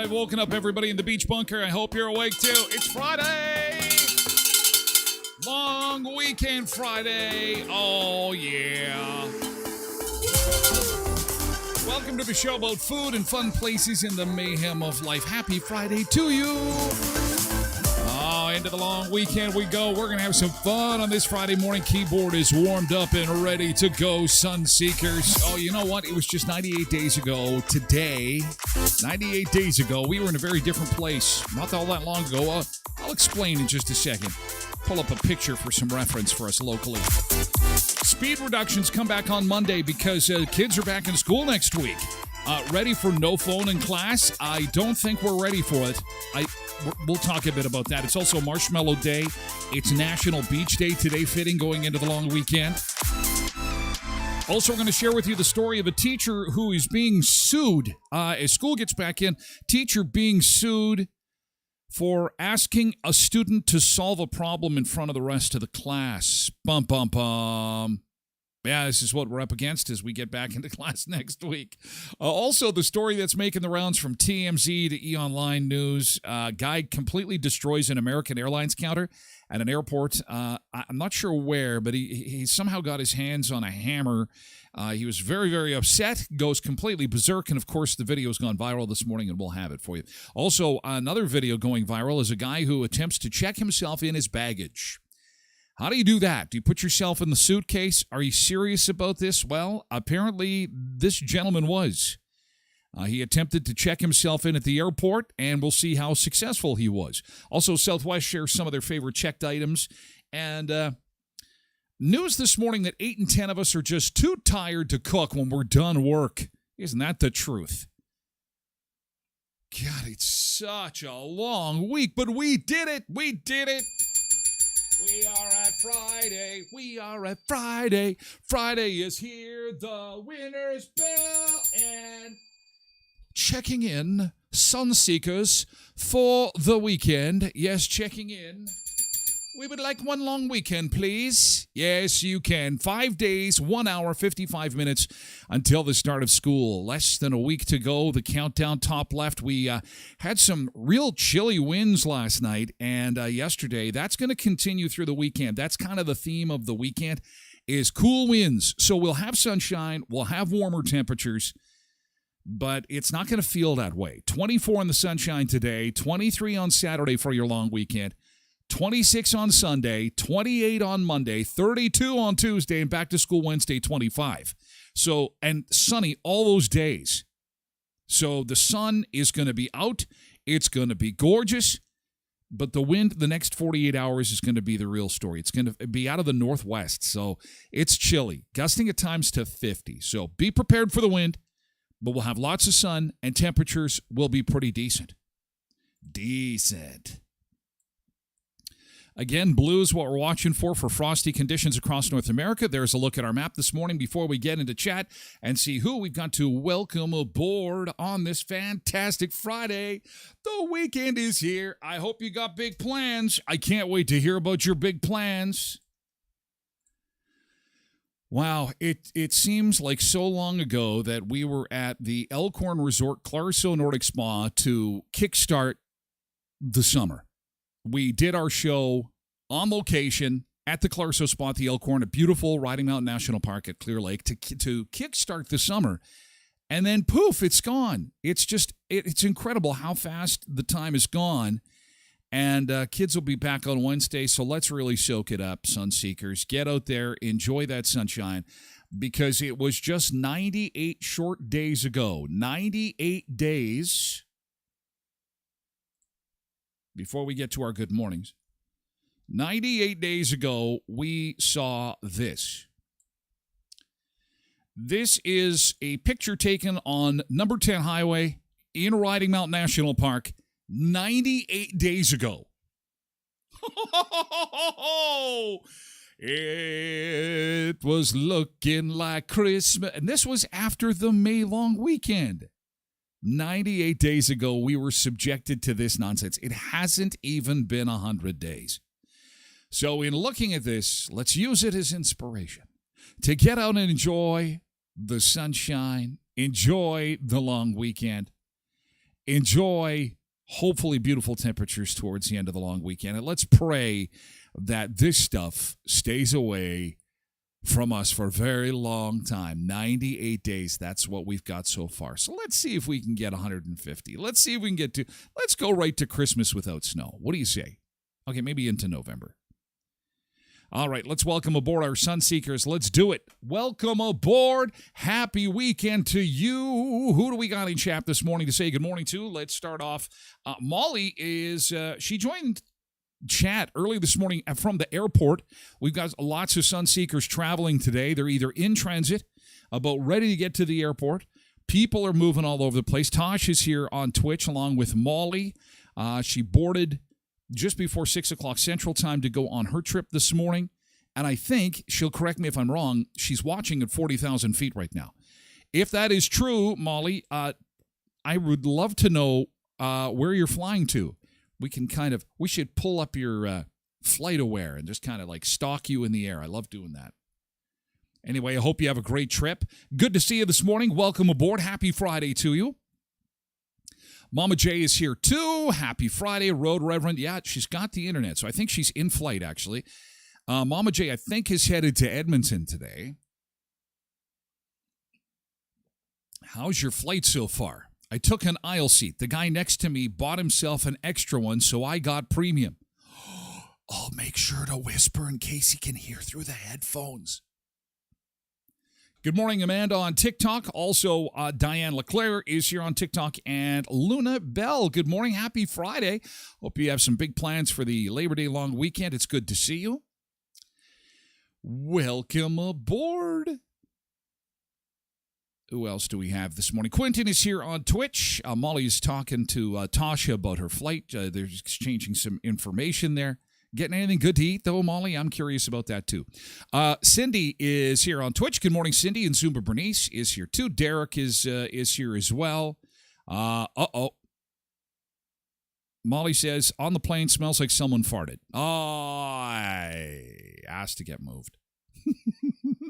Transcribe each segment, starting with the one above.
I've woken up everybody in the beach bunker. I hope you're awake too. It's Friday. Long weekend Friday. Oh, yeah. Welcome to the show about food and fun places in the mayhem of life. Happy Friday to you. Oh, into the long weekend we go. We're going to have some fun on this Friday morning. Keyboard is warmed up and ready to go, Sun Seekers. Oh, you know what? It was just 98 days ago today. 98 days ago, we were in a very different place. Not all that long ago. I'll explain in just a second. Pull up a picture for some reference for us locally. Speed reductions come back on Monday because kids are back in school next week. Ready for no phone in class? I don't think we're ready for it. We'll talk a bit about that. It's also Marshmallow Day. It's National Beach Day today, fitting going into the long weekend. Also, we're going to share with you the story of a teacher who is being sued. As school gets back in, teacher being sued for asking a student to solve a problem in front of the rest of the class. Bum, bum, bum. Yeah, this is what we're up against as we get back into class next week. Also, the story that's making the rounds from TMZ to E! News. Guy completely destroys an American Airlines counter at an airport. I'm not sure where, but he somehow got his hands on a hammer. He was very, very upset, goes completely berserk, and of course the video's gone viral this morning, and we'll have it for you. Also, another video going viral is a guy who attempts to check himself in his baggage. How do you do that? Do you put yourself in the suitcase? Are you serious about this? Well, apparently this gentleman was. He attempted to check himself in at the airport, and we'll see how successful he was. Also, Southwest shares some of their favorite checked items. And news this morning that 8 in 10 of us are just too tired to cook when we're done work. Isn't that the truth? God, it's such a long week, but we did it. We did it. We are at Friday. We are at Friday. Friday is here. The winner's bell. And checking in, Sun Seekers, for the weekend. Yes, checking in. We would like one long weekend, please. Yes, you can. 5 days, 1 hour, 55 minutes until the start of school. Less than a week to go. The countdown top left. We had some real chilly winds last night and yesterday. That's going to continue through the weekend. That's kind of the theme of the weekend is cool winds. So we'll have sunshine. We'll have warmer temperatures. But it's not going to feel that way. 24 in the sunshine today. 23 on Saturday for your long weekend. 26 on Sunday, 28 on Monday, 32 on Tuesday, and back to school Wednesday, 25. So, and sunny all those days. So the sun is going to be out. It's going to be gorgeous. But the wind the next 48 hours is going to be the real story. It's going to be out of the northwest. So it's chilly, gusting at times to 50. So be prepared for the wind, but we'll have lots of sun and temperatures will be pretty decent. Decent. Again, blue is what we're watching for frosty conditions across North America. There's a look at our map this morning before we get into chat and see who we've got to welcome aboard on this fantastic Friday. The weekend is here. I hope you got big plans. I can't wait to hear about your big plans. Wow, it seems like so long ago that we were at the Elkhorn Resort Clarso Nordic Spa to kickstart the summer. We did our show on location at the Clarso Spa at the Elkhorn, a beautiful Riding Mountain National Park at Clear Lake to kickstart the summer. And then poof, it's gone. It's just, it's incredible how fast the time is gone. And kids will be back on Wednesday, so let's really soak it up, Sun Seekers. Get out there, enjoy that sunshine, because it was just 98 short days ago. 98 days before we get to our good mornings. 98 days ago, we saw this. This is a picture taken on number 10 highway in Riding Mountain National Park 98 days ago. It was looking like Christmas. And this was after the May long weekend. 98 days ago, we were subjected to this nonsense. It hasn't even been 100 days. So in looking at this, let's use it as inspiration to get out and enjoy the sunshine, enjoy the long weekend, enjoy hopefully beautiful temperatures towards the end of the long weekend. And let's pray that this stuff stays away from us for a very long time. 98 days, that's what we've got so far. So let's see if we can get 150. Let's see if we can let's go right to Christmas without snow. What do you say? Okay, maybe into November. All right, let's welcome aboard our Sun Seekers. Let's do it. Welcome aboard. Happy weekend to you. Who do we got in chat this morning to say good morning to? Let's start off. Molly she joined chat early this morning from the airport. We've got lots of Sun Seekers traveling today. They're either in transit, about ready to get to the airport. People are moving all over the place. Tosh is here on Twitch along with Molly. She boarded just before 6 o'clock Central Time to go on her trip this morning. And I think, she'll correct me if I'm wrong, she's watching at 40,000 feet right now. If that is true, Molly, I would love to know where you're flying to. We should pull up your flight aware and just kind of like stalk you in the air. I love doing that. Anyway, I hope you have a great trip. Good to see you this morning. Welcome aboard. Happy Friday to you. Mama J is here too. Happy Friday, Road Reverend. Yeah, she's got the internet, so I think she's in flight, actually. Mama J, I think, is headed to Edmonton today. How's your flight so far? I took an aisle seat. The guy next to me bought himself an extra one, so I got premium. I'll make sure to whisper in case he can hear through the headphones. Good morning, Amanda on TikTok. Also, Diane Leclerc is here on TikTok. And Luna Bell, good morning. Happy Friday. Hope you have some big plans for the Labor Day long weekend. It's good to see you. Welcome aboard. Who else do we have this morning? Quentin is here on Twitch. Molly's talking to Tasha about her flight. They're exchanging some information there. Getting anything good to eat, though, Molly? I'm curious about that, too. Cindy is here on Twitch. Good morning, Cindy. And Zumba Bernice is here, too. Derek is here as well. Molly says, on the plane, smells like someone farted. Oh, I asked to get moved.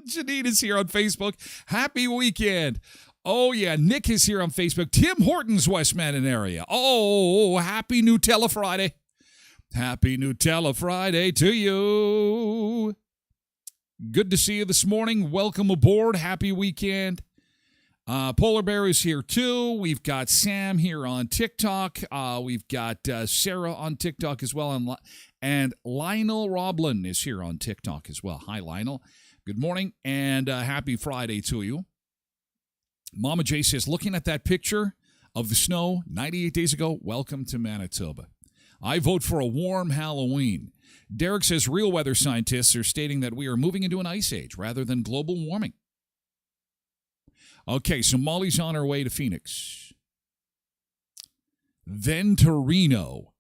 Janine is here on Facebook. Happy weekend. Oh, yeah. Nick is here on Facebook. Tim Hortons, Westmanton area. Oh, happy Nutella Friday. Happy Nutella Friday to you. Good to see you this morning. Welcome aboard. Happy weekend. Polar Bear is here too. We've got Sam here on TikTok. We've got Sarah on TikTok as well. And Lionel Roblin is here on TikTok as well. Hi, Lionel. Good morning and happy Friday to you. Mama J says, looking at that picture of the snow 98 days ago, welcome to Manitoba. I vote for a warm Halloween. Derek says real weather scientists are stating that we are moving into an ice age rather than global warming. Okay, so Molly's on her way to Phoenix. Then to Reno.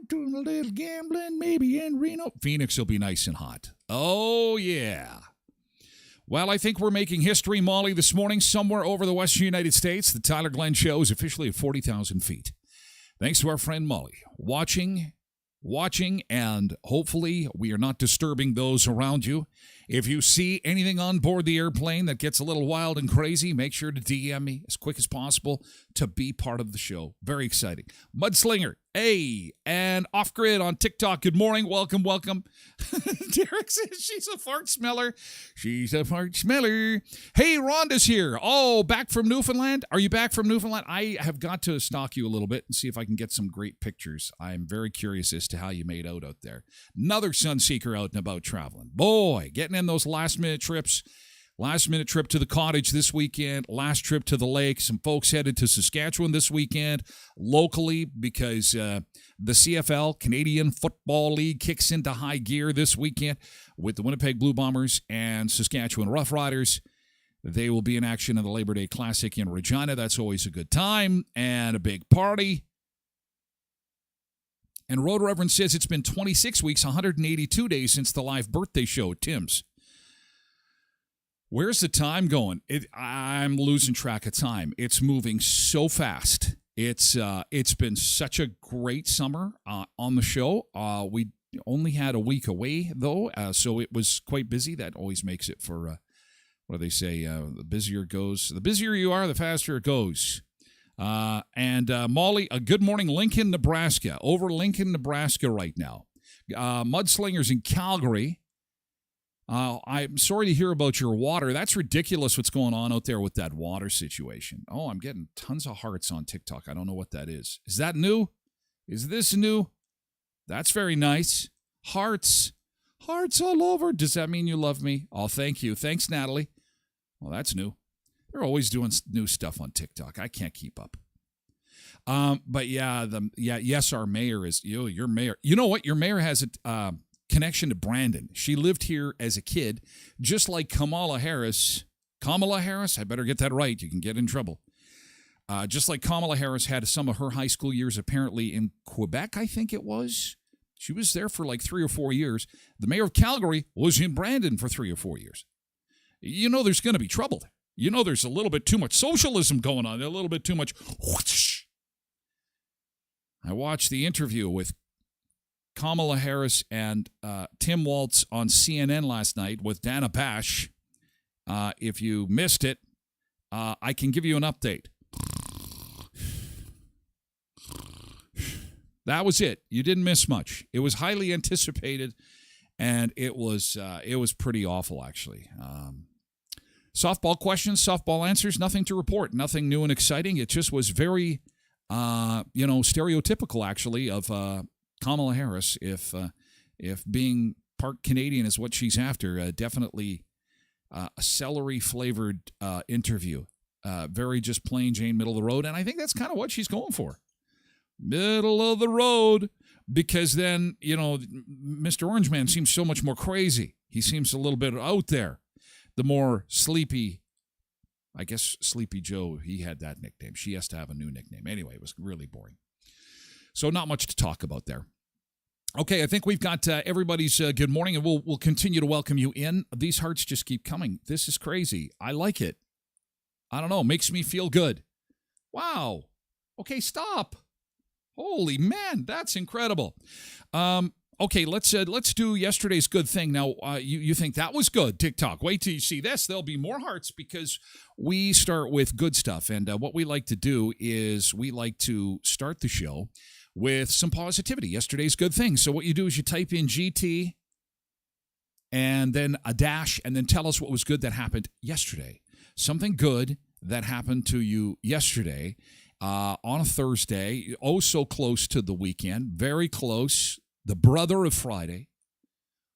Doing a little gambling, maybe in Reno. Phoenix will be nice and hot. Oh, yeah. Well, I think we're making history, Molly, this morning. Somewhere over the western United States, the Tyler Glen Show is officially at 40,000 feet. Thanks to our friend Molly. Watching, and hopefully we are not disturbing those around you. If you see anything on board the airplane that gets a little wild and crazy, make sure to DM me as quick as possible to be part of the show. Very exciting. Mudslinger, hey, and Off Grid on TikTok. Good morning. Welcome. Derek says she's a fart smeller. She's a fart smeller. Hey, Rhonda's here. Oh, back from Newfoundland? Are you back from Newfoundland? I have got to stalk you a little bit and see if I can get some great pictures. I'm very curious as to how you made out there. Another Sunseeker out and about traveling. Boy, getting in those last-minute trips. Last minute trip to the cottage this weekend. Last trip to the lake. Some folks headed to Saskatchewan this weekend locally because the CFL, Canadian Football League, kicks into high gear this weekend with the Winnipeg Blue Bombers and Saskatchewan Roughriders. They will be in action in the Labor Day Classic in Regina. That's always a good time and a big party. And Road Reverend says it's been 26 weeks, 182 days since the live birthday show at Tim's. Where's the time going? I'm losing track of time. It's moving so fast. It's been such a great summer on the show. We only had a week away, though, so it was quite busy. That always makes it for, what do they say, the busier it goes. The busier you are, the faster it goes. And Molly, good morning, Lincoln, Nebraska. Over Lincoln, Nebraska right now. Mudslingers in Calgary. I'm sorry to hear about your water. That's ridiculous what's going on out there with that water situation. Oh, I'm getting tons of hearts on TikTok. I don't know what that is. Is that new? Is this new? That's very nice. Hearts. Hearts all over. Does that mean you love me? Oh, thank you. Thanks, Natalie. Well, that's new. They're always doing new stuff on TikTok. I can't keep up. But yes, our mayor is, your mayor. You know what? Your mayor has a connection to Brandon. She lived here as a kid, just like Kamala Harris. Kamala Harris, I better get that right. You can get in trouble. Just like Kamala Harris had some of her high school years apparently in Quebec, I think it was. She was there for like 3 or 4 years. The mayor of Calgary was in Brandon for 3 or 4 years. You know there's going to be trouble there. You know there's a little bit too much socialism going on, a little bit too much whoosh. I watched the interview with Kamala Harris and Tim Waltz on CNN last night with Dana Bash. If you missed it, I can give you an update. That was it. You didn't miss much. It was highly anticipated, and it was pretty awful, actually. Softball questions, softball answers, nothing to report, nothing new and exciting. It just was very, stereotypical, actually, of Kamala Harris. If being part Canadian is what she's after, definitely a celery-flavored interview. Very just plain Jane, middle of the road, and I think that's kind of what she's going for. Middle of the road, because then, Mr. Orange Man seems so much more crazy. He seems a little bit out there. The more sleepy, I guess Sleepy Joe, he had that nickname. She has to have a new nickname. Anyway, it was really boring. So not much to talk about there. Okay, I think we've got everybody's good morning, and we'll continue to welcome you in. These hearts just keep coming. This is crazy. I like it. I don't know. Makes me feel good. Wow. Okay, stop. Holy man, that's incredible. Okay, let's do yesterday's good thing. Now, you think that was good, TikTok. Wait till you see this. There'll be more hearts because we start with good stuff. And what we like to do is we like to start the show with some positivity. Yesterday's good thing. So what you do is you type in GT and then a dash and then tell us what was good that happened yesterday. Something good that happened to you yesterday on a Thursday. Oh, so close to the weekend. Very close. The brother of Friday.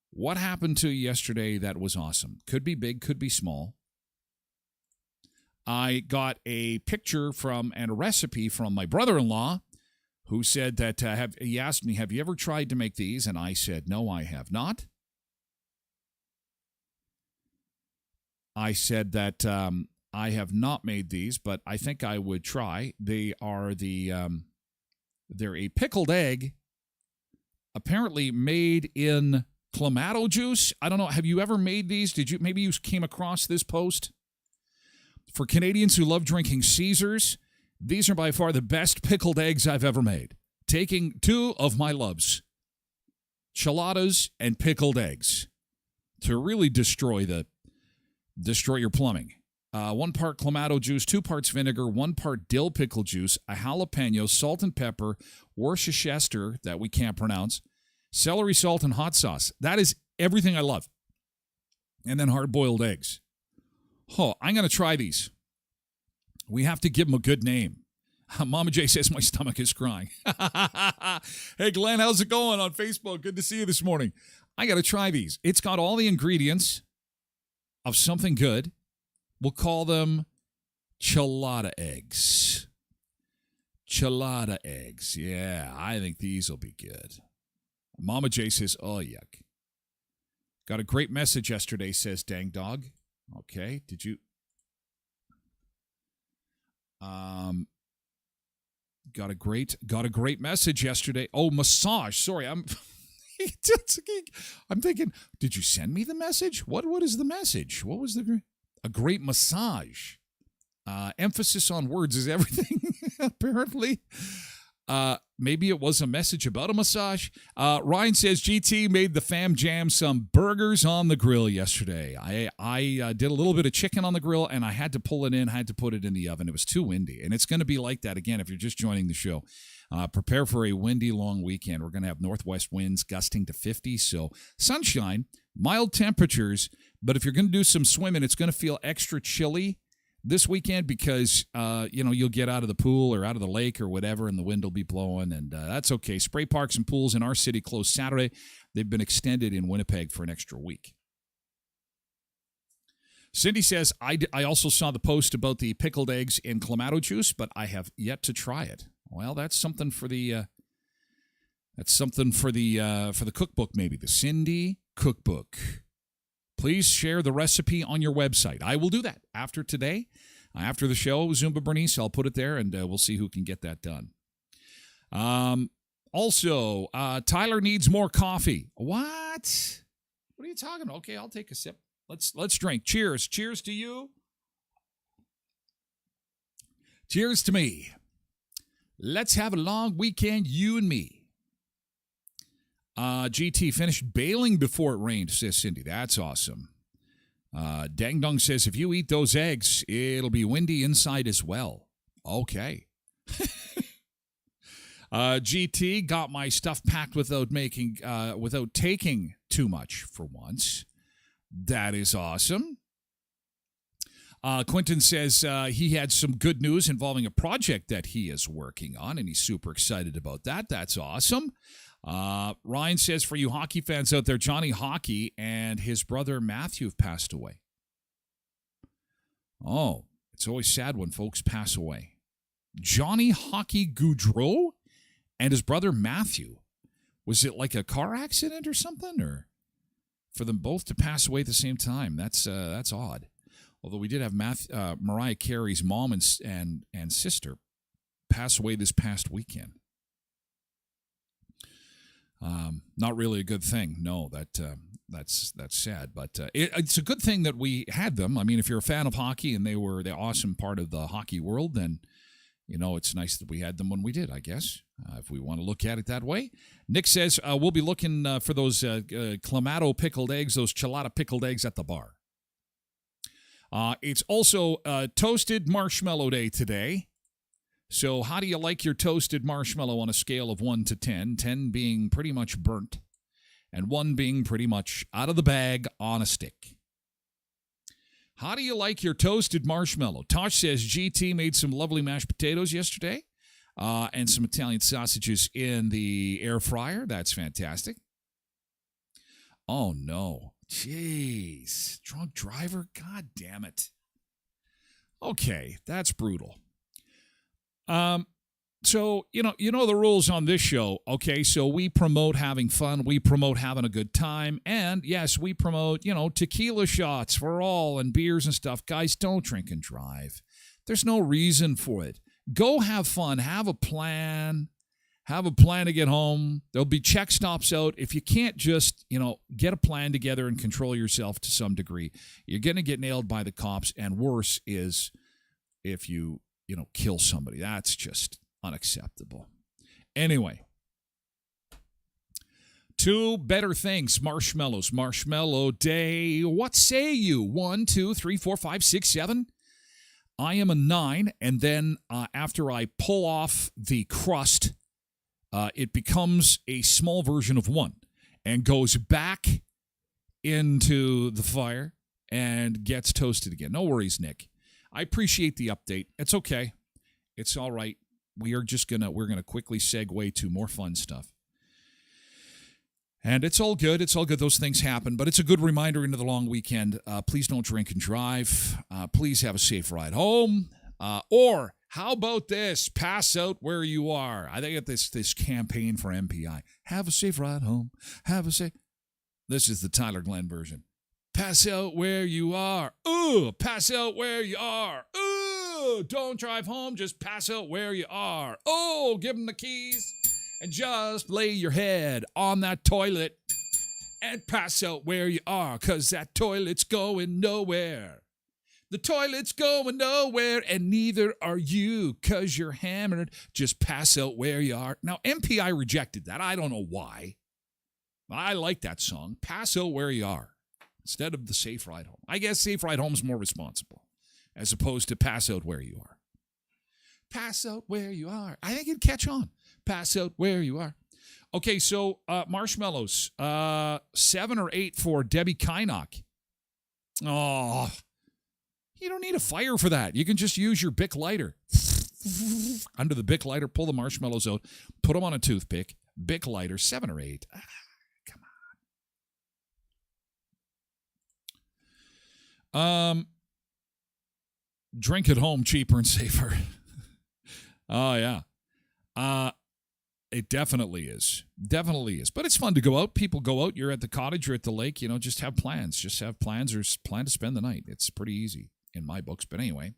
What happened to you yesterday that was awesome? Could be big, could be small. I got a picture and a recipe from my brother-in-law who said that he asked me, have you ever tried to make these? And I said, no, I have not. I said that I have not made these, but I think I would try. They are they're a pickled egg, apparently made in clamato juice. I don't know. Have you ever made these? Maybe you came across this post? For Canadians who love drinking Caesars, these are by far the best pickled eggs I've ever made. Taking two of my loves, chiladas and pickled eggs, to really destroy your plumbing. 1 part clamato juice, 2 parts vinegar, 1 part dill pickle juice, a jalapeno, salt and pepper, Worcestershire that we can't pronounce, celery salt, and hot sauce. That is everything I love. And then hard-boiled eggs. Oh, I'm going to try these. We have to give them a good name. Mama J says my stomach is crying. Hey, Glen, how's it going on Facebook? Good to see you this morning. I got to try these. It's got all the ingredients. of something good. We'll call them chelada eggs. Chelada eggs. Yeah, I think these will be good. Mama J says, oh, yuck. Got a great message yesterday, says Dang Dog. Okay, did you... Got a great message yesterday. Oh, massage. Sorry, I'm thinking, did you send me the message? What is the message? What was a great massage? Emphasis on words is everything, apparently. Maybe it was a message about a massage. Ryan says GT made the fam jam some burgers on the grill yesterday. I did a little bit of chicken on the grill, and I had to pull it in, had to put it in the oven. It was too windy, and it's going to be like that again if you're just joining the show. Prepare for a windy, long weekend. We're going to have northwest winds gusting to 50, so sunshine, mild temperatures, but if you're going to do some swimming, it's going to feel extra chilly this weekend because, you'll get out of the pool or out of the lake or whatever, and the wind will be blowing, and that's okay. Spray parks and pools in our city closed Saturday. They've been extended in Winnipeg for an extra week. Cindy says, I also saw the post about the pickled eggs in clamato juice, but I have yet to try it. Well, that's something for the cookbook, maybe. The Cindy Cookbook. Please share the recipe on your website. I will do that after today. After the show, Zumba Bernice, I'll put it there, and we'll see who can get that done. Also, Tyler needs more coffee. What? What are you talking about? Okay, I'll take a sip. Let's drink. Cheers. Cheers to you. Cheers to me. Let's have a long weekend, you and me. GT finished bailing before it rained, says Cindy. That's awesome. Dang Dong says, if you eat those eggs, it'll be windy inside as well. Okay. GT got my stuff packed without taking too much for once. That is awesome. Quentin says he had some good news involving a project that he is working on, and he's super excited about that. That's awesome. Ryan says, for you hockey fans out there, Johnny Hockey and his brother Matthew have passed away. Oh, it's always sad when folks pass away. Johnny Hockey Goudreau and his brother Matthew. Was it like a car accident or something? Or for them both to pass away at the same time? That's odd. Although we did have Mariah Carey's mom and sister pass away this past weekend. Not really a good thing. No, that's sad. But it's a good thing that we had them. I mean, if you're a fan of hockey and they were the awesome part of the hockey world, then, it's nice that we had them when we did, I guess, if we want to look at it that way. Nick says, we'll be looking for those clamato pickled eggs, those chelada pickled eggs at the bar. It's also Toasted Marshmallow Day today. So how do you like your toasted marshmallow on a scale of 1 to 10? 10 being pretty much burnt, and 1 being pretty much out of the bag on a stick. How do you like your toasted marshmallow? Tosh says GT made some lovely mashed potatoes yesterday and some Italian sausages in the air fryer. That's fantastic. Oh, no. Jeez. Drunk driver? God damn it. Okay, that's brutal. So, you know the rules on this show, okay? So we promote having fun. We promote having a good time. And, yes, we promote, tequila shots for all and beers and stuff. Guys, don't drink and drive. There's no reason for it. Go have fun. Have a plan. Have a plan to get home. There'll be check stops out. If you can't just, get a plan together and control yourself to some degree, you're going to get nailed by the cops. And worse is if you kill somebody. That's just unacceptable. Anyway, 2 better things. Marshmallows. Marshmallow Day. What say you? 1, 2, 3, 4, 5, 6, 7. I am a 9, and then after I pull off the crust, it becomes a small version of 1 and goes back into the fire and gets toasted again. No worries, Nick. I appreciate the update. It's okay. It's all right. We're gonna quickly segue to more fun stuff. And it's all good. It's all good. Those things happen. But it's a good reminder into the long weekend. Please don't drink and drive. Please have a safe ride home. Or how about this? Pass out where you are. I think this campaign for MPI. Have a safe ride home. Have a safe. This is the Tyler Glen version. Pass out where you are. Ooh, pass out where you are. Ooh, don't drive home. Just pass out where you are. Oh, give them the keys. And just lay your head on that toilet and pass out where you are, because that toilet's going nowhere. The toilet's going nowhere, and neither are you, because you're hammered. Just pass out where you are. Now, MPI rejected that. I don't know why. I like that song, Pass Out Where You Are, instead of the Safe Ride Home. I guess Safe Ride Home is more responsible, as opposed to Pass Out Where You Are. Pass out where you are. I think it'd catch on. Pass out where you are. Okay, so marshmallows. 7 or 8 for Debbie Kynock. Oh, you don't need a fire for that. You can just use your Bic lighter. Under the Bic lighter, pull the marshmallows out, put them on a toothpick. Bic lighter, 7 or 8. Come on. Drink at home, cheaper and safer. Oh, yeah. It definitely is. Definitely is. But it's fun to go out. People go out. You're at the cottage. You're at the lake. You know, just have plans. Just have plans or plan to spend the night. It's pretty easy in my books. But anyway,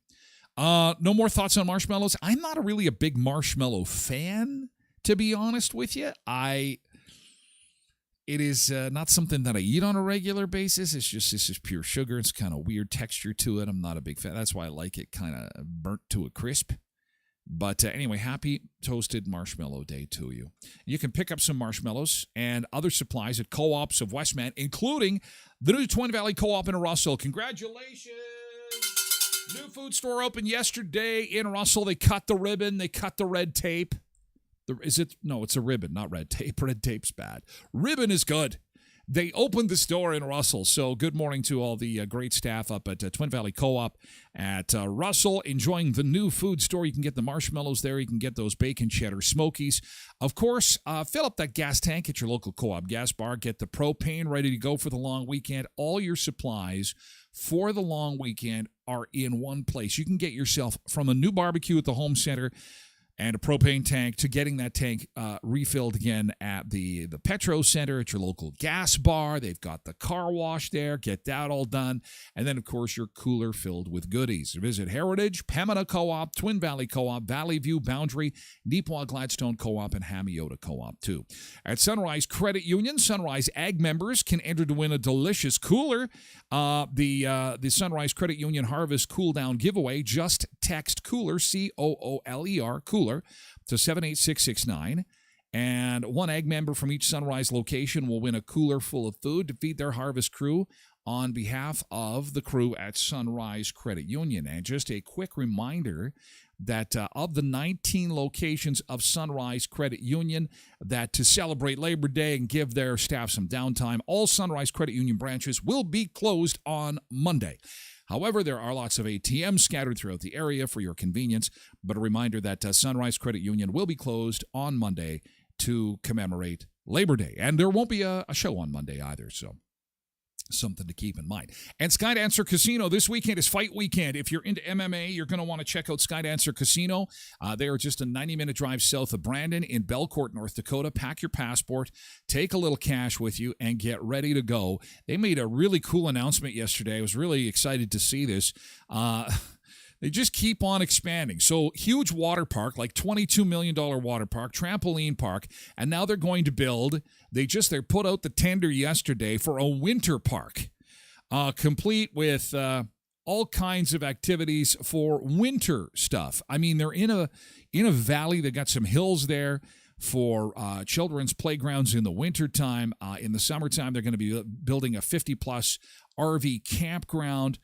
no more thoughts on marshmallows. I'm not really a big marshmallow fan, to be honest with you. It is not something that I eat on a regular basis. It's just pure sugar. It's kind of weird texture to it. I'm not a big fan. That's why I like it kind of burnt to a crisp. But anyway, happy Toasted Marshmallow Day to you. You can pick up some marshmallows and other supplies at Co-ops of Westman, including the new Twin Valley Co-op in Russell. Congratulations! New food store opened yesterday in Russell. They cut the ribbon. They cut the red tape. No, it's a ribbon, not red tape. Red tape's bad. Ribbon is good. They opened the store in Russell, so good morning to all the great staff up at Twin Valley Co-op at Russell, enjoying the new food store. You can get the marshmallows there. You can get those bacon cheddar smokies. Of course, fill up that gas tank at your local Co-op gas bar. Get the propane ready to go for the long weekend. All your supplies for the long weekend are in one place. You can get yourself from a new barbecue at the home center and a propane tank to getting that tank refilled again at the Petro Center at your local gas bar. They've got the car wash there. Get that all done. And then, of course, your cooler filled with goodies. Visit Heritage, Pembina Co-op, Twin Valley Co-op, Valley View, Boundary, Neepawa Gladstone Co-op, and Hamiota Co-op, too. At Sunrise Credit Union, Sunrise Ag members can enter to win a delicious cooler. The Sunrise Credit Union Harvest Cool Down giveaway. Just text cooler, COOLER, cooler, to 78669, and one ag member from each Sunrise location will win a cooler full of food to feed their harvest crew on behalf of the crew at Sunrise Credit Union. And just a quick reminder that of the 19 locations of Sunrise Credit Union, that to celebrate Labor Day and give their staff some downtime, all Sunrise Credit Union branches will be closed on Monday. However, there are lots of ATMs scattered throughout the area for your convenience, but a reminder that Sunrise Credit Union will be closed on Monday to commemorate Labor Day. And there won't be a show on Monday either, so something to keep in mind. And Skydancer Casino, this weekend is fight weekend. If you're into MMA, you're going to want to check out Skydancer Casino. They are just a 90-minute drive south of Brandon in Belcourt, North Dakota. Pack your passport, take a little cash with you, and get ready to go. They made a really cool announcement yesterday. I was really excited to see this. They just keep on expanding. So huge water park, like $22 million water park, trampoline park, and now they're going to build, they put out the tender yesterday for a winter park, complete with all kinds of activities for winter stuff. I mean, they're in a valley. They got some hills there for children's playgrounds in the wintertime. In the summertime, they're going to be building a 50-plus RV campground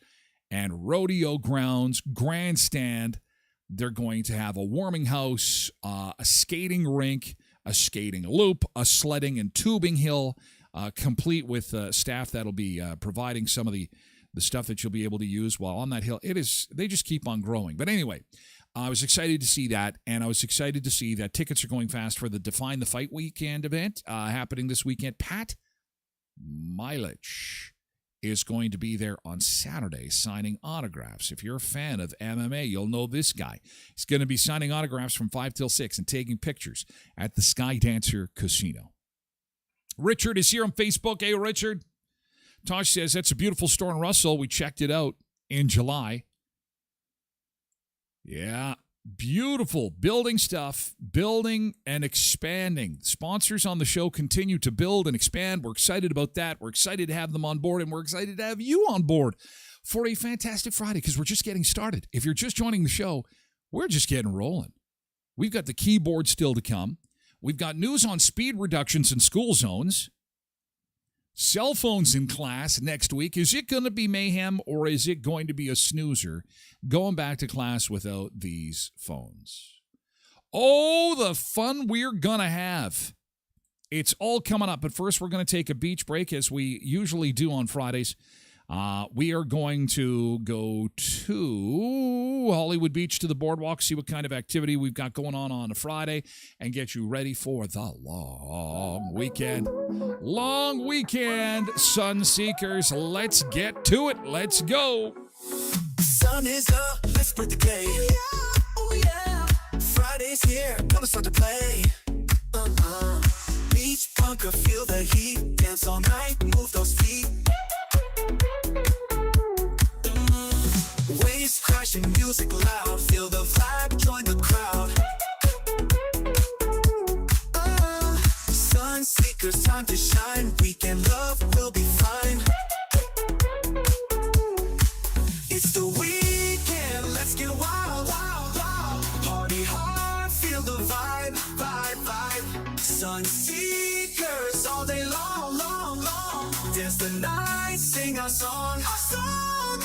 and rodeo grounds, grandstand. They're going to have a warming house, a skating rink, a skating loop, a sledding and tubing hill, complete with staff that'll be providing some of the stuff that you'll be able to use while on that hill. They just keep on growing. But anyway, I was excited to see that, and I was excited to see that tickets are going fast for the Define the Fight weekend event happening this weekend. Pat Mileage is going to be there on Saturday signing autographs. If you're a fan of MMA, you'll know this guy. He's going to be signing autographs from 5 till 6 and taking pictures at the Sky Dancer Casino. Richard is here on Facebook. Hey, Richard. Tosh says, that's a beautiful store in Russell. We checked it out in July. Yeah, beautiful. Building stuff, building and expanding. Sponsors on the show continue to build and expand. We're excited about that. We're excited to have them on board, and we're excited to have you on board for a fantastic Friday because we're just getting started. If you're just joining the show, we're just getting rolling. We've got the keyboard still to come. We've got news on speed reductions in school zones. Cell phones in class next week. Is it going to be mayhem or is it going to be a snoozer going back to class without these phones? Oh, the fun we're going to have. It's all coming up. But first, we're going to take a beach break as we usually do on Fridays. We are going to go to Hollywood Beach to the boardwalk, see what kind of activity we've got going on a Friday, and get you ready for the long weekend. Long weekend, sun seekers. Let's get to it. Let's go. Sun is up, let's split the day. Oh yeah, Friday's here, gonna start to play. Beach bunker, feel the heat. Dance all night, move those feet. Waves crashing, music loud. Feel the vibe, join the crowd. Sun seekers, time to shine. Weekend love will be fine. It's the weekend, let's get wild, wild, wild. Party hard, feel the vibe, vibe, vibe. Sun seekers all day long, long, long. Dance the night, sing our song, our song.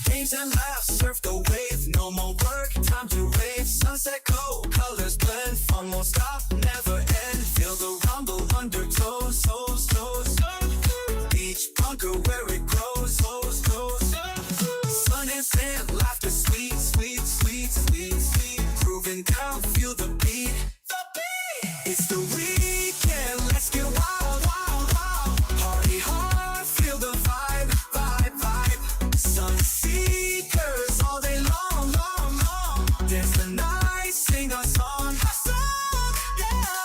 Games and laughs, surf the wave. No more work, time to rave. Sunset glow, colors blend. Fun won't stop, never end. Feel the rumble undertows, toes, toes. Beach bunker where it grows, toes, toes. Sun and sand, laughter sweet, sweet, sweet, sweet, sweet. Grooving down, feel the beat, the beat. It's the weekend, let's get wild, wild, wild. Party hard, feel the vibe, vibe, vibe. Sun seekers all day long, long, long. Dance the night, sing our song, yeah.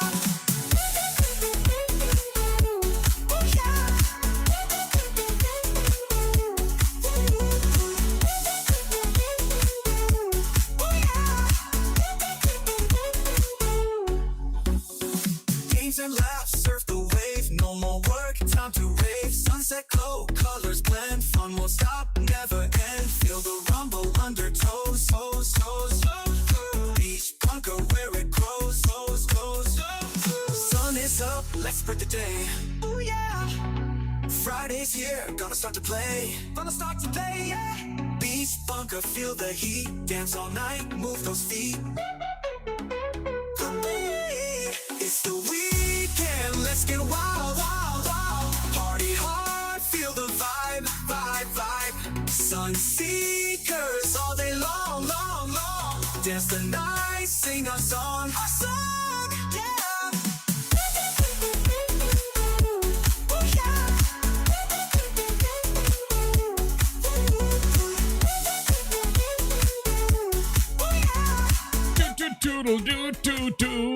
Oh yeah. Games and laughs, surf the wave. No more work, time to rave. Sunset glow, colors blend. Fun won't stop, never end. Feel the rumble undertows, toes, toes. Beach bunker where it grows, toes, toes. Sun is up, let's spread the day. Oh yeah. Friday's here, gonna start to play. Gonna start to play, yeah. Beach bunker, feel the heat. Dance all night, move those feet. It's the weekend, let's get wild, wild, wild. Party hard, feel the vibe, vibe, vibe. Sun seekers all day long, long, long. Dance the night, sing our song, yeah. Oh yeah.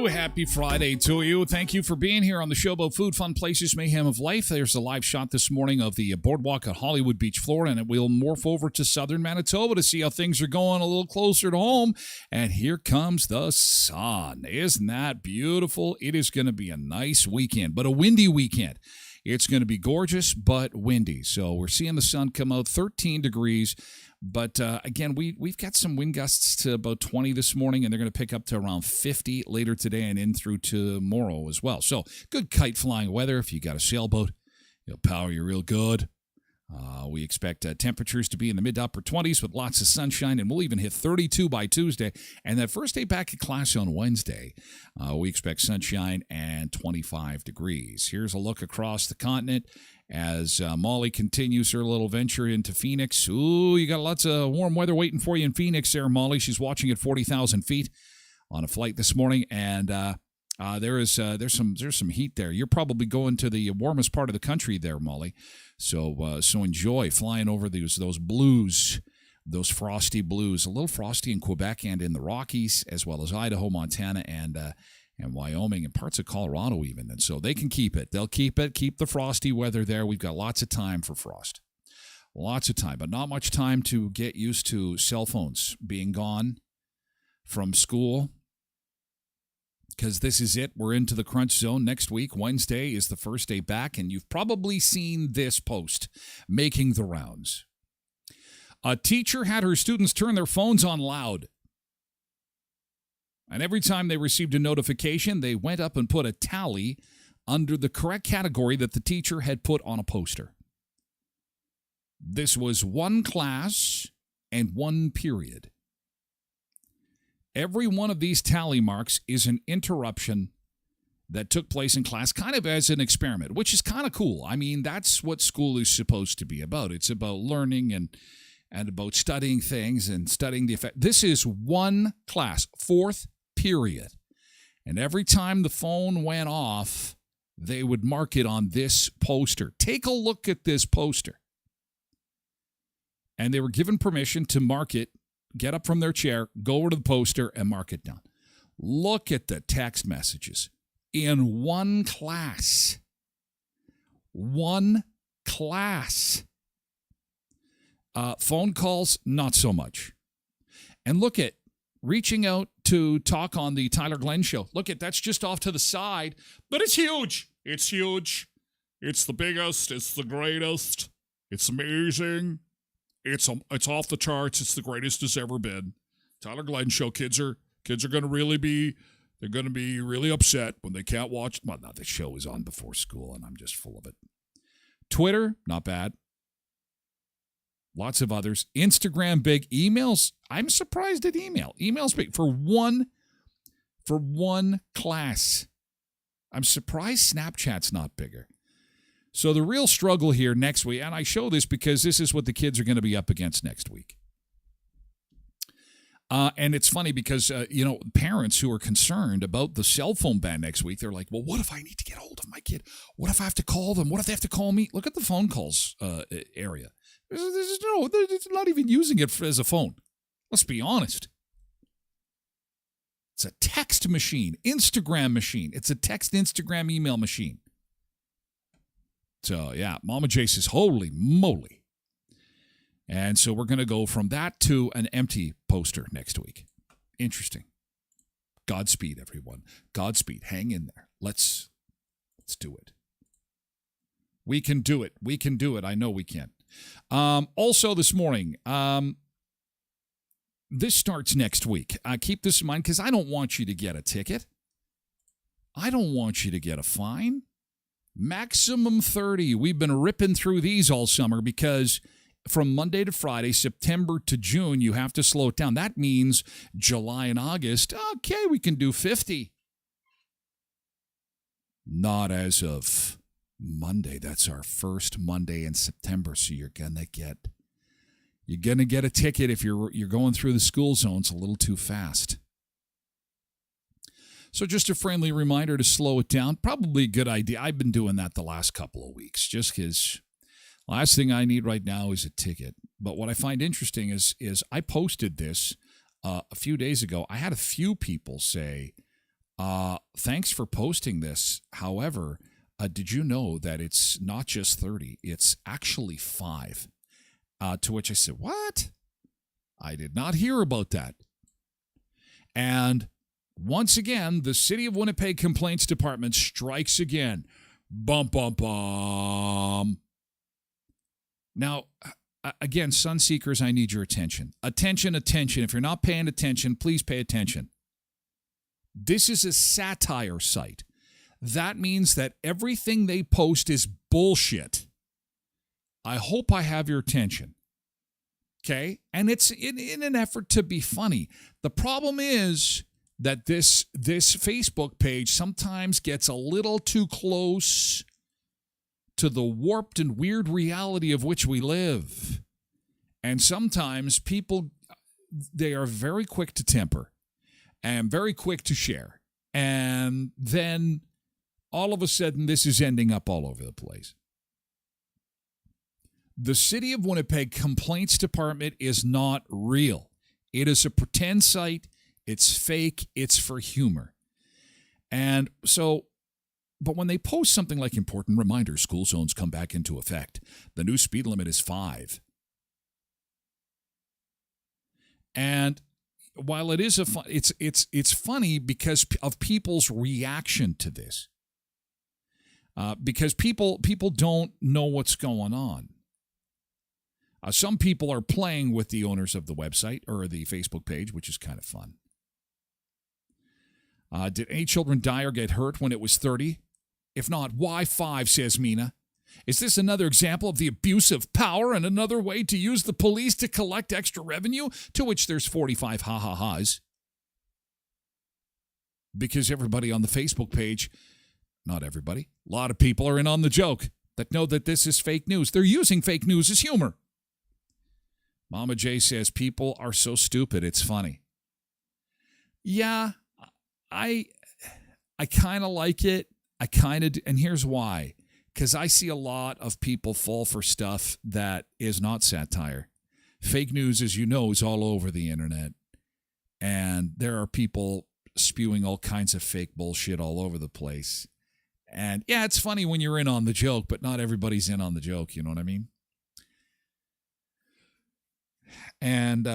Happy Friday to you. Thank you for being here on the show about food, fun places, mayhem of life. There's a live shot this morning of the boardwalk at Hollywood Beach, Florida, and we'll morph over to southern Manitoba to see how things are going a little closer to home. And here comes the sun. Isn't that beautiful? It is going to be a nice weekend, but a windy weekend. It's going to be gorgeous, but windy. So we're seeing the sun come out, 13 degrees. But again, we've got some wind gusts to about 20 this morning, and they're going to pick up to around 50 later today and in through tomorrow as well. So good kite flying weather. If you got a sailboat, it'll power you real good. We expect temperatures to be in the mid to upper 20s with lots of sunshine, and we'll even hit 32 by Tuesday. And that first day back in class on Wednesday, we expect sunshine and 25 degrees. Here's a look across the continent as Molly continues her little venture into Phoenix. Ooh, you got lots of warm weather waiting for you in Phoenix there, Molly. She's watching at 40,000 feet on a flight this morning, and there's some heat there. You're probably going to the warmest part of the country there, Molly. So enjoy flying over those blues, those frosty blues. A little frosty in Quebec and in the Rockies, as well as Idaho, Montana, and Wyoming and parts of Colorado even. And so they can keep it. They'll keep the frosty weather there. We've got lots of time for frost. Lots of time, but not much time to get used to cell phones being gone from school. Because this is it. We're into the crunch zone. Next week, Wednesday, is the first day back, and you've probably seen this post making the rounds. A teacher had her students turn their phones on loud. And every time they received a notification, they went up and put a tally under the correct category that the teacher had put on a poster. This was one class and one period. Every one of these tally marks is an interruption that took place in class, kind of as an experiment, which is kind of cool. I mean, that's what school is supposed to be about. It's about learning and about studying things and studying the effect. This is one class, fourth period. And every time the phone went off, they would mark it on this poster. Take a look at this poster. And they were given permission to mark it. Get up from their chair, go over to the poster, and mark it down. Look at the text messages. In one class. One class. Phone calls, not so much. And look at reaching out to talk on the Tyler Glen show. Look at that's just off to the side, but it's huge. It's huge. It's the biggest. It's the greatest. It's amazing. It's off the charts. It's the greatest it's ever been. Tyler Glen show. Kids are going to really be really upset when they can't watch. Well, no, the show was on before school, and I'm just full of it. Twitter, not bad. Lots of others. Instagram, big. Emails, I'm surprised at email. Email's big for one class. I'm surprised Snapchat's not bigger. So the real struggle here next week, and I show this because this is what the kids are going to be up against next week. And it's funny because, parents who are concerned about the cell phone ban next week, they're like, well, what if I need to get hold of my kid? What if I have to call them? What if they have to call me? Look at the phone calls area. They're not even using it as a phone. Let's be honest. It's a text machine, Instagram machine. It's a text, Instagram, email machine. So, yeah, Mama J says, holy moly. And so we're going to go from that to an empty poster next week. Interesting. Godspeed, everyone. Godspeed. Hang in there. Let's do it. We can do it. We can do it. I know we can. Also this morning, this starts next week. Keep this in mind because I don't want you to get a ticket. I don't want you to get a fine. Maximum 30. We've been ripping through these all summer because from Monday to Friday, September to June, you have to slow it down. That means July and August, okay, we can do 50. Not as of Monday. That's our first Monday in September, so you're gonna get a ticket if you're going through the school zones a little too fast. So just a friendly reminder to slow it down. Probably a good idea. I've been doing that the last couple of weeks just because last thing I need right now is a ticket. But what I find interesting is I posted this a few days ago. I had a few people say, thanks for posting this. However, did you know that it's not just 30, it's actually 5? To which I said, what? I did not hear about that. And once again, the City of Winnipeg Complaints Department strikes again. Bum, bum, bum. Now, again, Sun Seekers, I need your attention. Attention, attention. If you're not paying attention, please pay attention. This is a satire site. That means that everything they post is bullshit. I hope I have your attention. Okay? And it's in an effort to be funny. The problem is that this Facebook page sometimes gets a little too close to the warped and weird reality of which we live. And sometimes people, they are very quick to temper and very quick to share. And then all of a sudden, this is ending up all over the place. The City of Winnipeg Complaints Department is not real. It is a pretend site. It's fake. It's for humor. And so, but when they post something like important reminder, school zones come back into effect. The new speed limit is 5. And while it is it's funny because of people's reaction to this. Because people don't know what's going on. Some people are playing with the owners of the website or the Facebook page, which is kind of fun. Did any children die or get hurt when it was 30? If not, why 5, says Mina. Is this another example of the abuse of power and another way to use the police to collect extra revenue? To which there's 45 ha-ha-has. Because everybody on the Facebook page, not everybody, a lot of people are in on the joke that know that this is fake news. They're using fake news as humor. Mama J says, people are so stupid, it's funny. Yeah, I kind of like it. I kind of do, and here's why. Because I see a lot of people fall for stuff that is not satire. Fake news, as you know, is all over the internet. And there are people spewing all kinds of fake bullshit all over the place. And yeah, it's funny when you're in on the joke, but not everybody's in on the joke, you know what I mean? And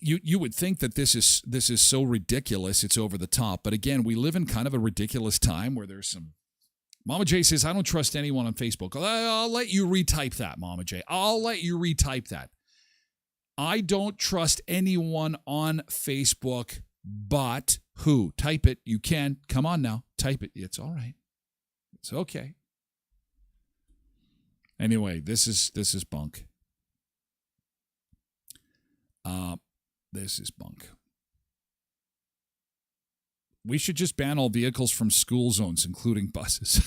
you would think that this is so ridiculous, it's over the top. But again, we live in kind of a ridiculous time where there's some. Mama J says, I don't trust anyone on Facebook. I'll let you retype that, Mama J. I'll let you retype that. I don't trust anyone on Facebook, but who? Type it. You can. Come on now. Type it. It's all right. It's okay. Anyway, this is bunk. This is bunk. We should just ban all vehicles from school zones, including buses.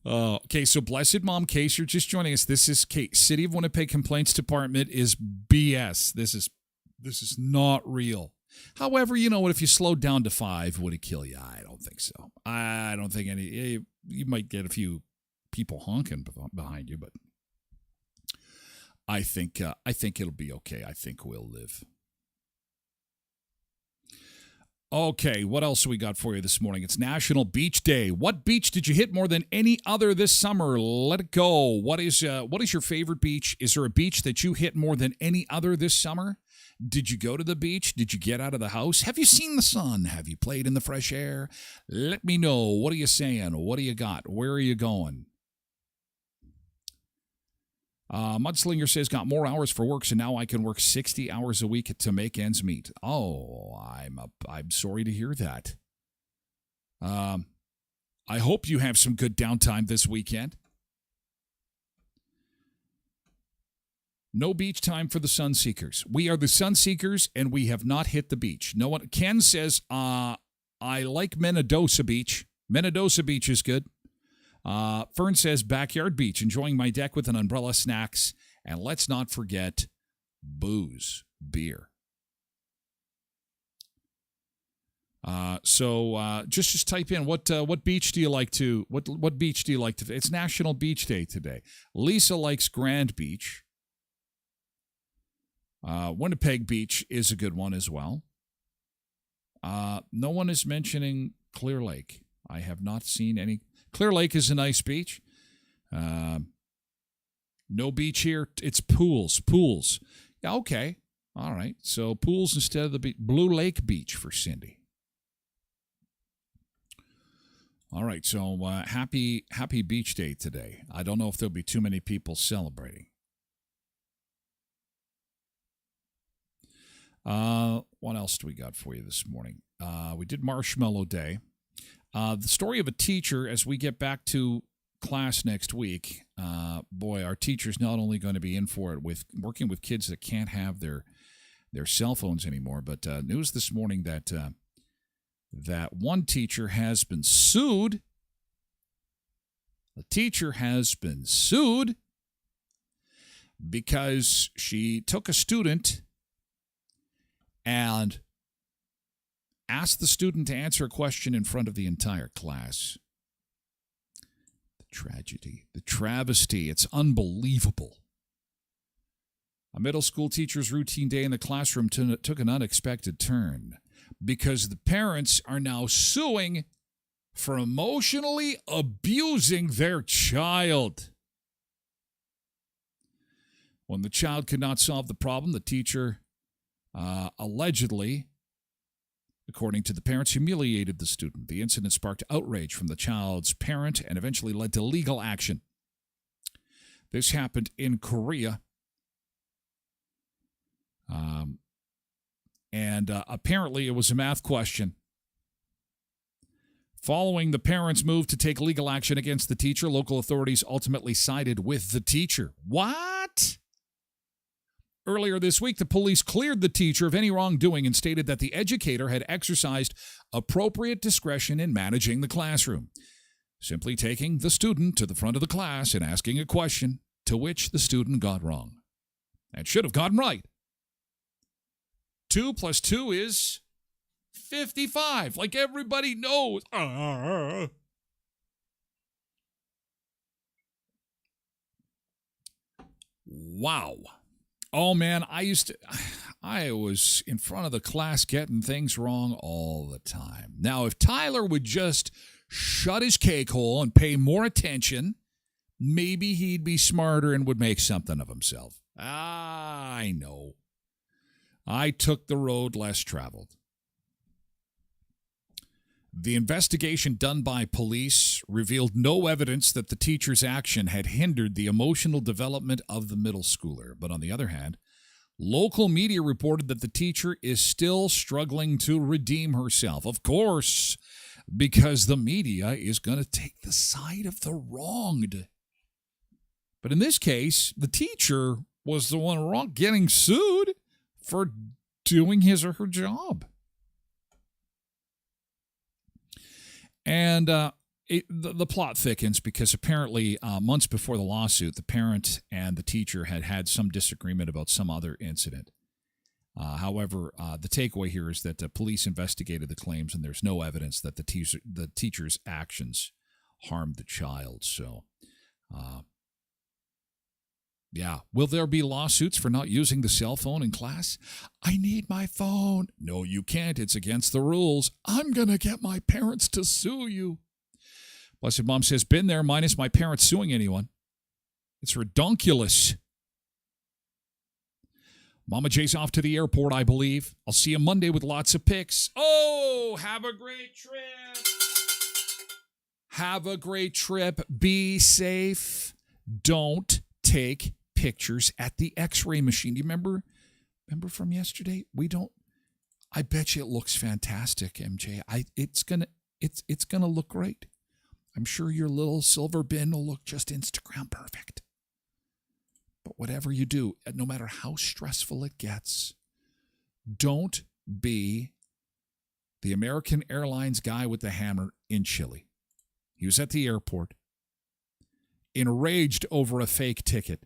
Okay, so Blessed Mom, in case you're just joining us, this is Kate. City of Winnipeg Complaints Department is BS. This is not real. However, you know what? If you slowed down to 5, would it kill you? I don't think so. I don't think any. You might get a few people honking behind you, but I think it'll be okay. I think we'll live. Okay, what else we got for you this morning? It's National Beach Day. What beach did you hit more than any other this summer? Let it go. What is your favorite beach? Is there a beach that you hit more than any other this summer? Did you go to the beach? Did you get out of the house? Have you seen the sun? Have you played in the fresh air? Let me know. What are you saying? What do you got? Where are you going? Mudslinger says, got more hours for work, so now I can work 60 hours a week to make ends meet. Oh, I'm sorry to hear that. I hope you have some good downtime this weekend. No beach time for the Sunseekers. We are the Sunseekers, and we have not hit the beach. No one. Ken says, I like Menidosa Beach. Menidosa Beach is good. Fern says, backyard beach, enjoying my deck with an umbrella, snacks, and let's not forget booze, beer. So just type in what beach do you like to what beach do you like to? It's National Beach Day today. Lisa likes Grand Beach. Winnipeg Beach is a good one as well. No one is mentioning Clear Lake. I have not seen any. Clear Lake is a nice beach. No beach here. It's pools. Pools. Yeah, okay. All right. So pools instead of the beach. Blue Lake Beach for Cindy. All right. So happy beach day today. I don't know if there'll be too many people celebrating. What else do we got for you this morning? We did Marshmallow Day. The story of a teacher as we get back to class next week. Boy, our teacher's not only going to be in for it with working with kids that can't have their cell phones anymore, but news this morning that that one teacher has been sued. The teacher has been sued because she took a student and asked the student to answer a question in front of the entire class. The tragedy, the travesty, it's unbelievable. A middle school teacher's routine day in the classroom took an unexpected turn because the parents are now suing for emotionally abusing their child. When the child could not solve the problem, the teacher allegedly, according to the parents, humiliated the student. The incident sparked outrage from the child's parent and eventually led to legal action. This happened in Korea. Apparently it was a math question. Following the parents' move to take legal action against the teacher, local authorities ultimately sided with the teacher. What? Earlier this week, the police cleared the teacher of any wrongdoing and stated that the educator had exercised appropriate discretion in managing the classroom, simply taking the student to the front of the class and asking a question to which the student got wrong and should have gotten right. 2 + 2 is 55, like everybody knows. Wow. Oh, man, I was in front of the class getting things wrong all the time. Now, if Tyler would just shut his cake hole and pay more attention, maybe he'd be smarter and would make something of himself. I know. I took the road less traveled. The investigation done by police revealed no evidence that the teacher's action had hindered the emotional development of the middle schooler. But on the other hand, local media reported that the teacher is still struggling to redeem herself. Of course, because the media is going to take the side of the wronged. But in this case, the teacher was the one wrong, getting sued for doing his or her job. And the plot thickens because apparently months before the lawsuit, the parent and the teacher had some disagreement about some other incident. However, the takeaway here is that the police investigated the claims and there's no evidence that the teacher's actions harmed the child. So, yeah. Will there be lawsuits for not using the cell phone in class? I need my phone. No, you can't. It's against the rules. I'm going to get my parents to sue you. Blessed Mom says, been there minus my parents suing anyone. It's redonkulous. Mama J's off to the airport, I believe. I'll see you Monday with lots of pics. Oh, have a great trip. Have a great trip. Be safe. Don't take pictures at the x-ray machine. Do you remember from yesterday? I bet you it looks fantastic, MJ. It's gonna look great. I'm sure your little silver bin will look just Instagram perfect. But whatever you do, no matter how stressful it gets, don't be the American Airlines guy with the hammer in Chile. He was at the airport, enraged over a fake ticket.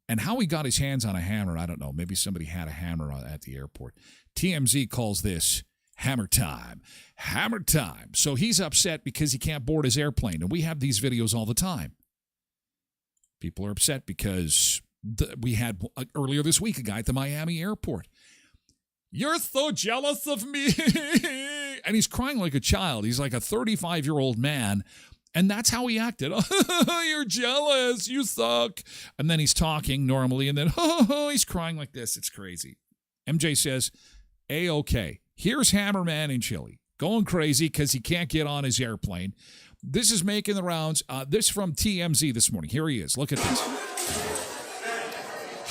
And how he got his hands on a hammer, I don't know. Maybe somebody had a hammer at the airport. TMZ calls this hammer time. Hammer time. So he's upset because he can't board his airplane. And we have these videos all the time. People are upset because we had earlier this week a guy at the Miami airport. You're so jealous of me. And he's crying like a child. He's like a 35-year-old man. And that's how he acted. Oh, you're jealous. You suck. And then he's talking normally. And then he's crying like this. It's crazy. MJ says, A-OK. Here's Hammerman in Chile. Going crazy because he can't get on his airplane. This is making the rounds. This from TMZ this morning. Here he is. Look at this.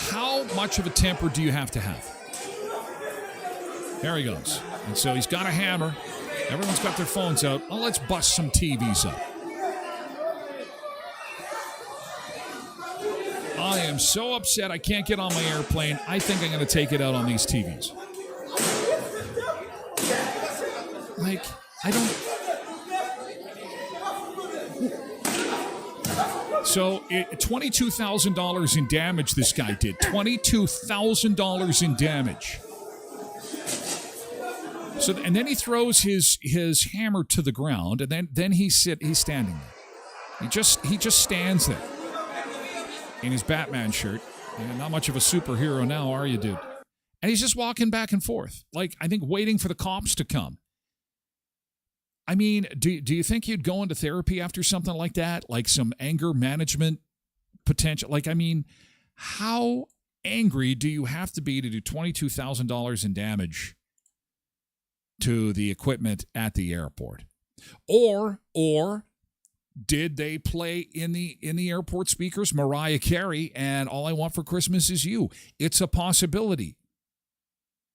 How much of a temper do you have to have? There he goes. And so he's got a hammer. Everyone's got their phones out. Oh, let's bust some TVs up. I am so upset I can't get on my airplane. I think I'm going to take it out on these TVs. Like, I don't... So, $22,000 in damage this guy did. $22,000 in damage. So, and then he throws his hammer to the ground, and then he's standing there. He just stands there in his Batman shirt. And not much of a superhero now, are you, dude? And he's just walking back and forth, like, I think waiting for the cops to come. I mean, do you think you'd go into therapy after something like that? Like some anger management potential? Like, I mean, how angry do you have to be to do $22,000 in damage to the equipment at the airport? Or did they play in the airport speakers Mariah Carey and All I Want for Christmas Is You? It's a possibility.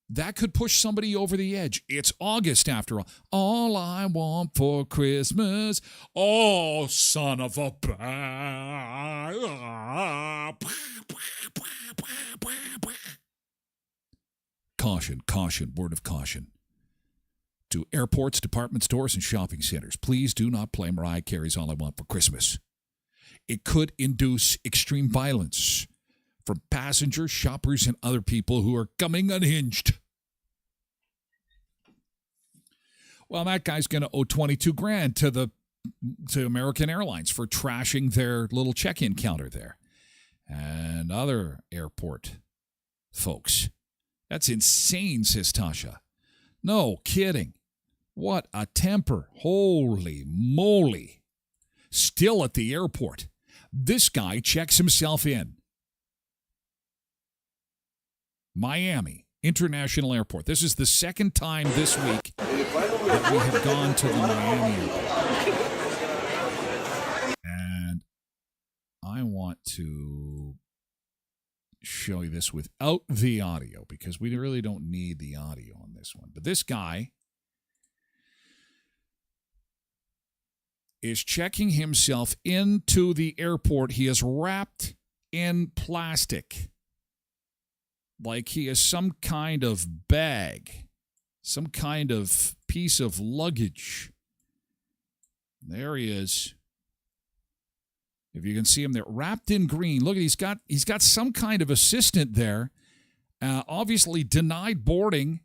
That could push somebody over the edge. It's August after all. All I want for Christmas, oh, son of a... Caution, caution, word of caution. To airports, department stores, and shopping centers, please do not play Mariah Carey's All I Want for Christmas. It could induce extreme violence from passengers, shoppers, and other people who are coming unhinged. Well, that guy's going to owe $22,000 to American Airlines for trashing their little check-in counter there, and other airport folks. That's insane, says Tasha. No kidding. What a temper. Holy moly. Still at the airport. This guy checks himself in. Miami International Airport. This is the second time this week that we have gone to the Miami airport. And I want to show you this without the audio because we really don't need the audio on this one. But this guy is checking himself into the airport. He is wrapped in plastic. Like he is some kind of bag, some kind of piece of luggage. There he is. If you can see him there, wrapped in green. Look, he's got some kind of assistant there. Obviously denied boarding.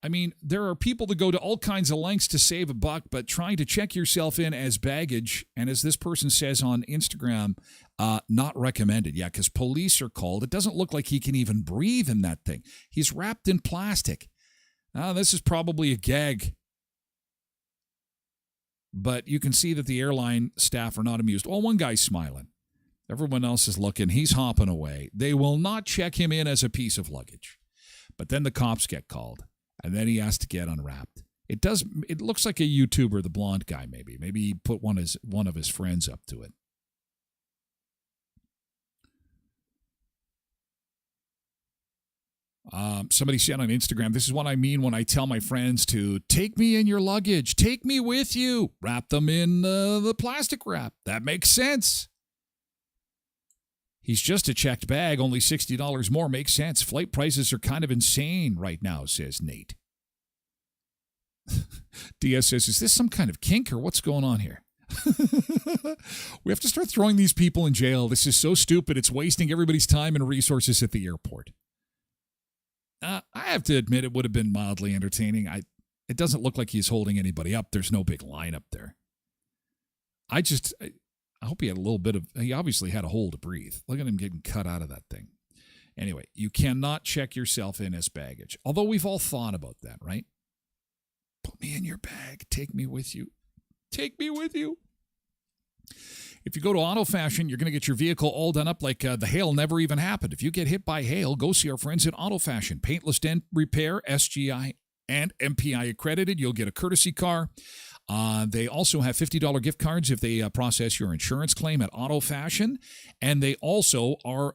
I mean, there are people that go to all kinds of lengths to save a buck, but trying to check yourself in as baggage, and as this person says on Instagram, not recommended. Yeah, because police are called. It doesn't look like he can even breathe in that thing. He's wrapped in plastic. This is probably a gag. But you can see that the airline staff are not amused. Well, one guy's smiling. Everyone else is looking. He's hopping away. They will not check him in as a piece of luggage. But then the cops get called. And then he has to get unwrapped. It looks like a YouTuber, the blonde guy, maybe. Maybe he put one of his friends up to it. Somebody said on Instagram, this is what I mean when I tell my friends to take me in your luggage. Take me with you. Wrap them in the plastic wrap. That makes sense. He's just a checked bag, only $60 more. Makes sense. Flight prices are kind of insane right now, says Nate. DS says, is this some kind of kink or what's going on here? We have to start throwing these people in jail. This is so stupid. It's wasting everybody's time and resources at the airport. I have to admit it would have been mildly entertaining. It doesn't look like he's holding anybody up. There's no big line up there. I hope he had a little bit of... He obviously had a hole to breathe. Look at him getting cut out of that thing. Anyway, you cannot check yourself in as baggage. Although we've all thought about that, right? Put me in your bag. Take me with you. Take me with you. If you go to Auto Fashion, you're going to get your vehicle all done up like the hail never even happened. If you get hit by hail, go see our friends at Auto Fashion. Paintless Dent Repair, SGI and MPI accredited. You'll get a courtesy car. They also have $50 gift cards if they process your insurance claim at Auto Fashion. And they also are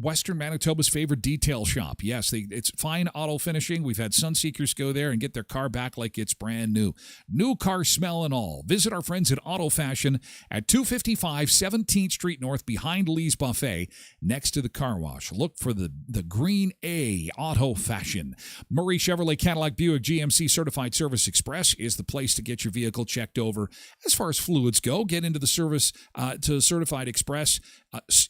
Western Manitoba's favorite detail shop. Yes, it's fine auto finishing. We've had Sunseekers go there and get their car back like it's brand new. New car smell and all. Visit our friends at Auto Fashion at 255 17th Street North behind Lee's Buffet next to the car wash. Look for the green A, Auto Fashion. Murray Chevrolet Cadillac Buick GMC Certified Service Express is the place to get your vehicle checked over. As far as fluids go, get into the service to Certified Express,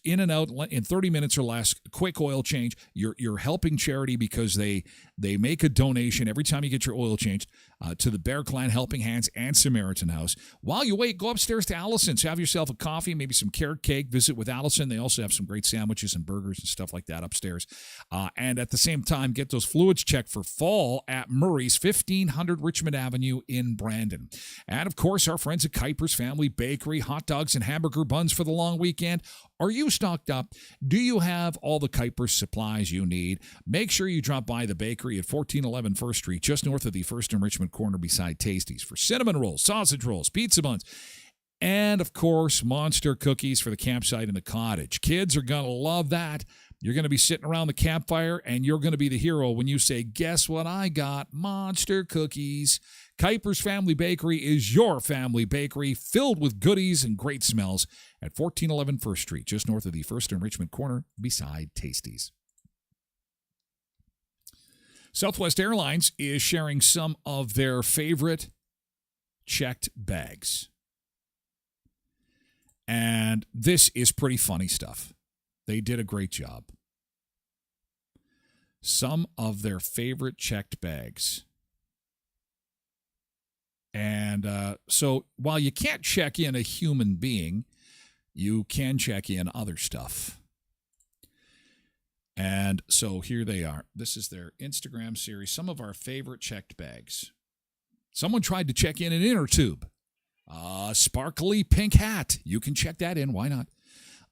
in and out in 30 minutes or less. Quick oil change. You're helping charity because they make a donation every time you get your oil changed to the Bear Clan Helping Hands and Samaritan House. While you wait, go upstairs to Allison's. Have yourself a coffee, maybe some carrot cake. Visit with Allison. They also have some great sandwiches and burgers and stuff like that upstairs. And at the same time, get those fluids checked for fall at Murray's, 1500 Richmond Avenue in Brandon. And, of course, our friends at Kuiper's Family Bakery, hot dogs and hamburger buns for the long weekend. Are you stocked up? Do you have all the Kuiper's supplies you need? Make sure you drop by the bakery at 1411 First Street, just north of the First and Richmond corner beside Tasties, for cinnamon rolls, sausage rolls, pizza buns, and, of course, monster cookies for the campsite and the cottage. Kids are going to love that. You're going to be sitting around the campfire, and you're going to be the hero when you say, guess what I got? Monster cookies. Kuiper's Family Bakery is your family bakery, filled with goodies and great smells at 1411 First Street, just north of the First and Richmond corner beside Tasties. Southwest Airlines is sharing some of their favorite checked bags. And this is pretty funny stuff. They did a great job. Some of their favorite checked bags. And so while you can't check in a human being, you can check in other stuff. And so here they are. This is their Instagram series. Some of our favorite checked bags. Someone tried to check in an inner tube. A sparkly pink hat. You can check that in. Why not?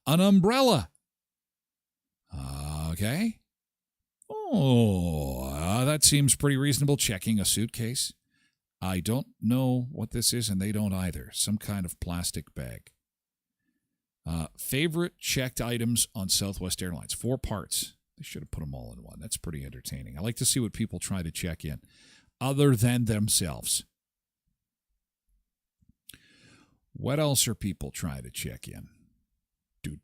An umbrella. Okay. Oh, that seems pretty reasonable. Checking a suitcase. I don't know what this is, and they don't either. Some kind of plastic bag. Favorite checked items on Southwest Airlines. 4 parts. They should have put them all in one. That's pretty entertaining. I like to see what people try to check in other than themselves. What else are people trying to check in? Do.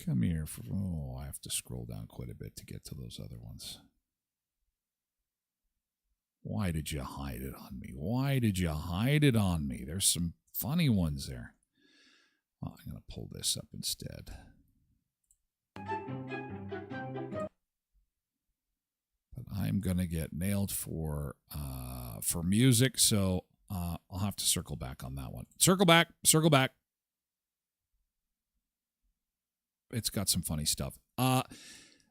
Come here. I have to scroll down quite a bit to get to those other ones. Why did you hide it on me? Why did you hide it on me? There's some funny ones there. Well, I'm going to pull this up instead. But I'm going to get nailed for music, so I'll have to circle back on that one. Circle back. It's got some funny stuff.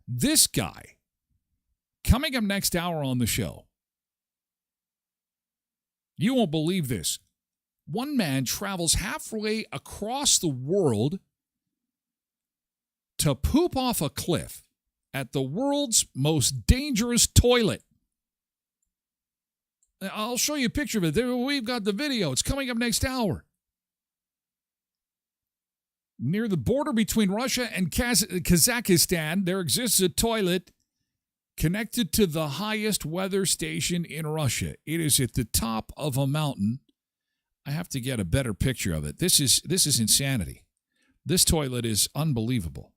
This guy, coming up next hour on the show, you won't believe this. One man travels halfway across the world to poop off a cliff at the world's most dangerous toilet. I'll show you a picture of it. There, we've got the video. It's coming up next hour. Near the border between Russia and Kazakhstan, there exists a toilet connected to the highest weather station in Russia. It is at the top of a mountain. I have to get a better picture of it. This is insanity. This toilet is unbelievable.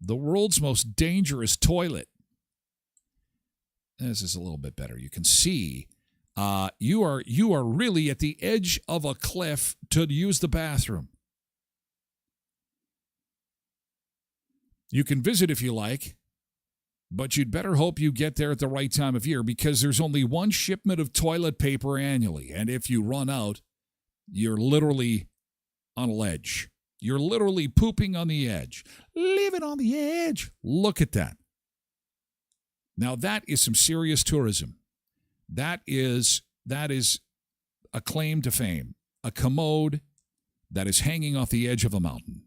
The world's most dangerous toilet. This is a little bit better. You can see you are really at the edge of a cliff to use the bathroom. You can visit if you like, but you'd better hope you get there at the right time of year because there's only one shipment of toilet paper annually. And if you run out, you're literally on a ledge. You're literally pooping on the edge. Leave it on the edge. Look at that. Now that is some serious tourism. That is a claim to fame. A commode that is hanging off the edge of a mountain.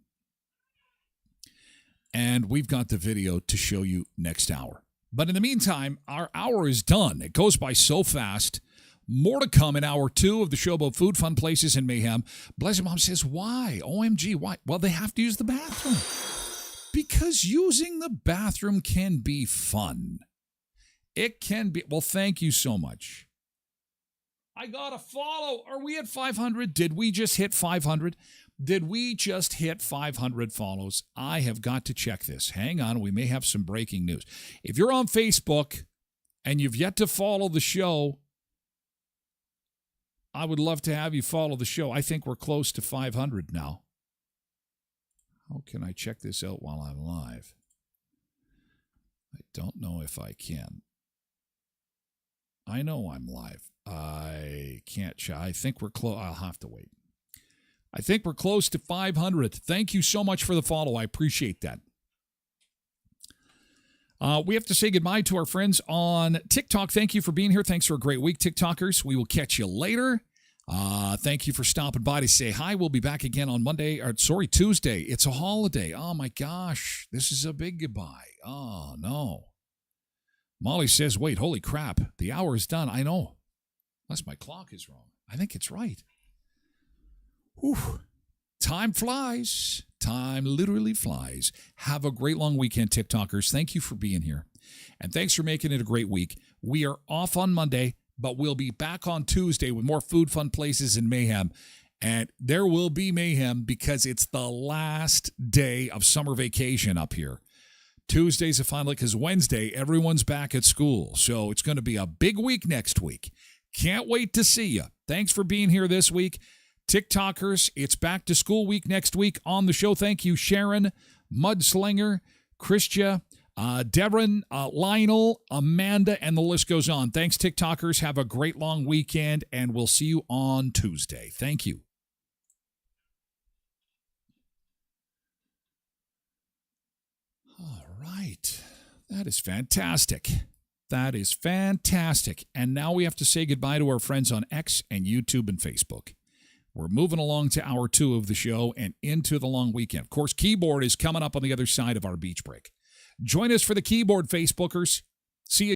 And we've got the video to show you next hour. But in the meantime, our hour is done. It goes by so fast. More to come in hour 2 of the show about food, fun places, and mayhem. Blessed Mom says, why? OMG, why? Well, they have to use the bathroom. Because using the bathroom can be fun. It can be. Well, thank you so much. I got a follow. Are we at 500? Did we just hit 500? Did we just hit 500 follows? I have got to check this. Hang on. We may have some breaking news. If you're on Facebook and you've yet to follow the show, I would love to have you follow the show. I think we're close to 500 now. How can I check this out while I'm live? I don't know if I can. I know I'm live. I can't check. I think we're close. I'll have to wait. I think we're close to 500. Thank you so much for the follow. I appreciate that. We have to say goodbye to our friends on TikTok. Thank you for being here. Thanks for a great week, TikTokers. We will catch you later. Thank you for stopping by to say hi. We'll be back again on Tuesday. It's a holiday. Oh, my gosh. This is a big goodbye. Oh, no. Molly says, wait, holy crap. The hour is done. I know. Unless my clock is wrong. I think it's right. Whew. Time flies. Time literally flies. Have a great long weekend, TikTokers. Thank you for being here. And thanks for making it a great week. We are off on Monday, but we'll be back on Tuesday with more food, fun places, and mayhem. And there will be mayhem because it's the last day of summer vacation up here. Tuesday's a final because Wednesday, everyone's back at school. So it's going to be a big week next week. Can't wait to see you. Thanks for being here this week. TikTokers, it's back to school week next week on the show. Thank you, Sharon, Mudslinger, Christia, Devin, Lionel, Amanda, and the list goes on. Thanks, TikTokers. Have a great long weekend, and we'll see you on Tuesday. Thank you. All right. That is fantastic. That is fantastic. And now we have to say goodbye to our friends on X and YouTube and Facebook. We're moving along to hour 2 of the show and into the long weekend. Of course, Keyboard is coming up on the other side of our beach break. Join us for the Keyboard, Facebookers. See you.